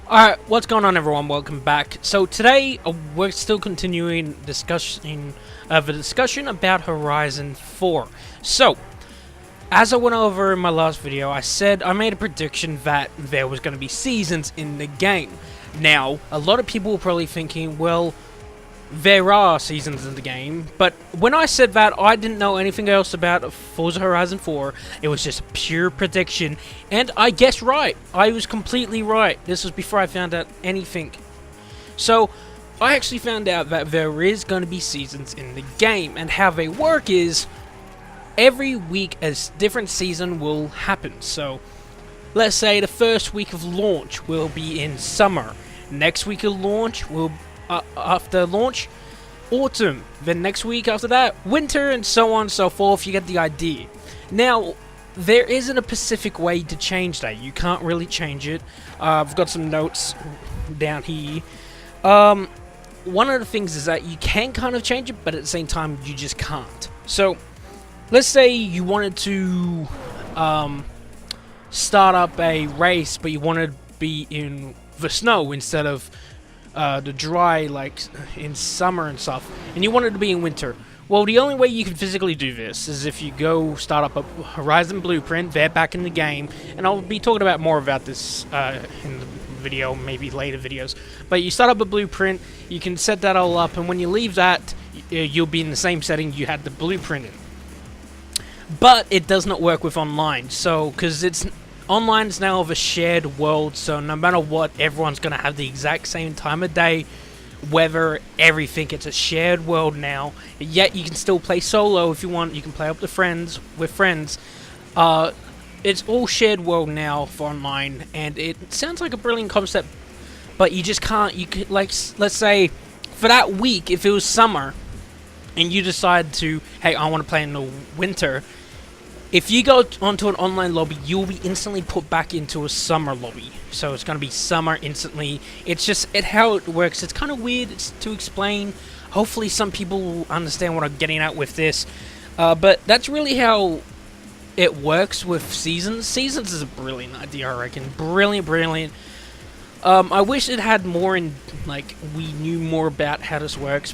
Alright, what's going on everyone? Welcome back. So today we're still continuing discussion of a discussion about Horizon 4. So, as I went over in my last video, I made a prediction that there was going to be seasons in the game. Now, a lot of people were probably thinking, well, there are seasons in the game, but when I said that, I didn't know anything else about Forza Horizon 4. It was just a pure prediction, and I guessed right. I was completely right. This was before I found out anything. So, I actually found out that there is going to be seasons in the game, and how they work is, every week a different season will happen. So, let's say the first week of launch will be in summer. Next week of launch will after launch, autumn. Then next week after that, winter, and so on and so forth. You get the idea. Now, there isn't a specific way to change that. You can't really change it. I've got some notes down here. One of the things is that you can kind of change it, but at the same time, you just can't. So, let's say you wanted to start up a race, but you wanted to be in the snow instead of the dry, like in summer and stuff, and you want it to be in winter. Well, the only way you can physically do this is if you go start up a Horizon blueprint. They're back in the game, and I'll be talking about more about this in the video, maybe later videos. But you start up a blueprint, you can set that all up, and when you leave that, you'll be in the same setting you had the blueprint in. But it does not work with online, so because online is now of a shared world, so no matter what, everyone's going to have the exact same time of day, weather, everything. It's a shared world now, yet you can still play solo if you want. You can play up with friends. It's all shared world now for online, and it sounds like a brilliant concept, but you just can't. You could, like, let's say, for that week, if it was summer, and you decide to, hey, I want to play in the winter. If you go onto an online lobby, you'll be instantly put back into a summer lobby. So it's going to be summer instantly. It's just how it works. It's kind of weird to explain. Hopefully some people will understand what I'm getting at with this. But that's really how it works with seasons. Seasons is a brilliant idea, I reckon. Brilliant, brilliant. I wish it had more in, like, we knew more about how this works.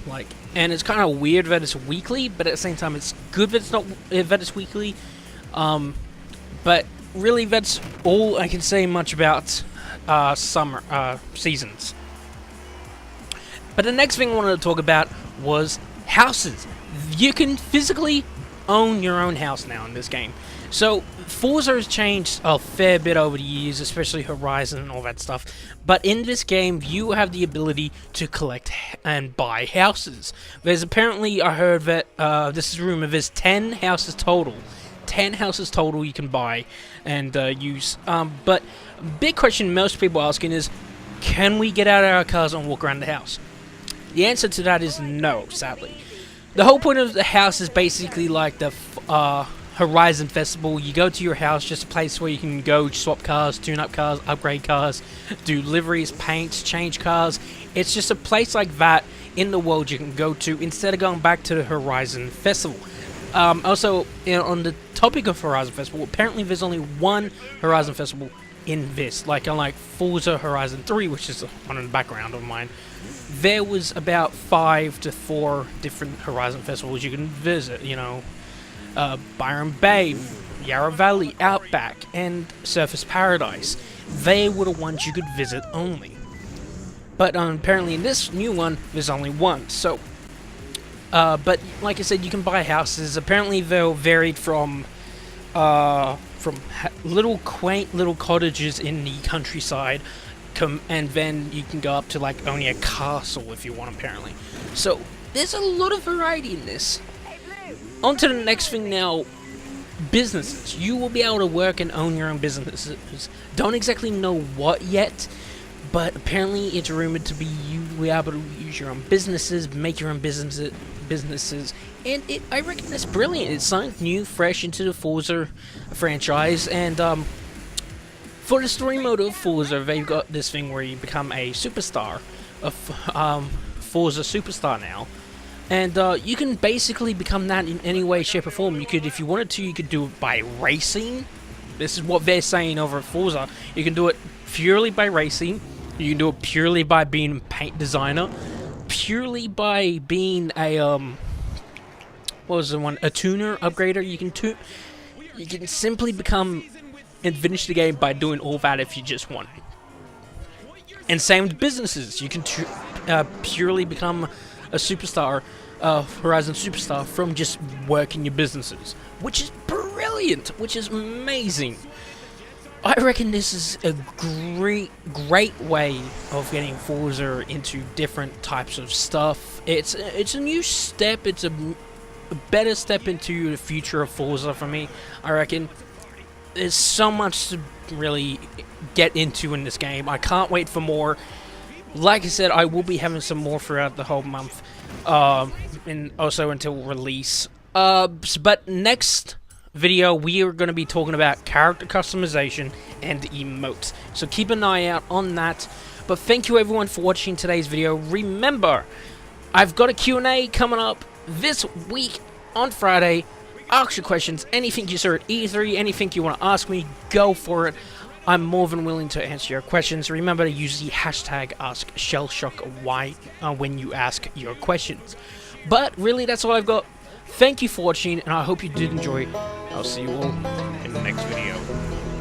Like, and it's kind of weird that it's weekly, but at the same time, it's good that it's not that it's weekly. But really, that's all I can say much about summer seasons. But the next thing I wanted to talk about was houses. You can physically own your own house now in this game. So Forza has changed a fair bit over the years, especially Horizon and all that stuff. But in this game, you have the ability to collect and buy houses. There's apparently, I heard that, this is rumored, there's 10 houses total. 10 houses total you can buy and use. But big question most people are asking is, can we get out of our cars and walk around the house? The answer to that is no, sadly. The whole point of the house is basically like the Horizon Festival. You go to your house, just a place where you can go swap cars, tune up cars, upgrade cars, do liveries, paints, change cars. It's just a place like that in the world you can go to instead of going back to the Horizon Festival. Also, on the topic of Horizon Festival, apparently there's only one Horizon Festival in this. Like, unlike Forza Horizon 3, which is one in the background of mine, there was about 5 to 4 different Horizon Festivals you can visit, you know. Byron Bay, Yarra Valley, Outback, and Surface Paradise. They were the ones you could visit only. But apparently in this new one, there's only one. So, but like I said, you can buy houses. Apparently they're varied from little quaint little cottages in the countryside, and then you can go up to like only a castle if you want, apparently. So there's a lot of variety in this. On to the next thing now, businesses. You will be able to work and own your own businesses. Don't exactly know what yet, but apparently it's rumored to be you will be able to use your own businesses, make your own businesses, and I reckon that's brilliant. It's something new, fresh into the Forza franchise, and for the story mode of Forza, they've got this thing where you become a superstar, of Forza Superstar now. And you can basically become that in any way, shape, or form. You could, if you wanted to, you could do it by racing. This is what they're saying over at Forza. You can do it purely by racing. You can do it purely by being a paint designer. Purely by being a what was the one? A tuner, upgrader. You can simply become and finish the game by doing all that if you just want. And same with businesses. You can purely become a superstar, Horizon superstar, from just working your businesses, which is brilliant, which is amazing. I reckon this is a great way of getting Forza into different types of stuff. It's a new step. It's a better step into the future of Forza for me. I reckon there's so much to really get into in this game. I can't wait for more. Like I said, I will be having some more throughout the whole month, and also until release. But next video, we are going to be talking about character customization and emotes. So keep an eye out on that. But thank you everyone for watching today's video. Remember, I've got a Q&A coming up this week on Friday. Ask your questions, anything you saw at E3, anything you want to ask me, go for it. I'm more than willing to answer your questions. Remember to use the hashtag AskShellshock when you ask your questions. But really, that's all I've got. Thank you for watching, and I hope you did enjoy. I'll see you all in the next video.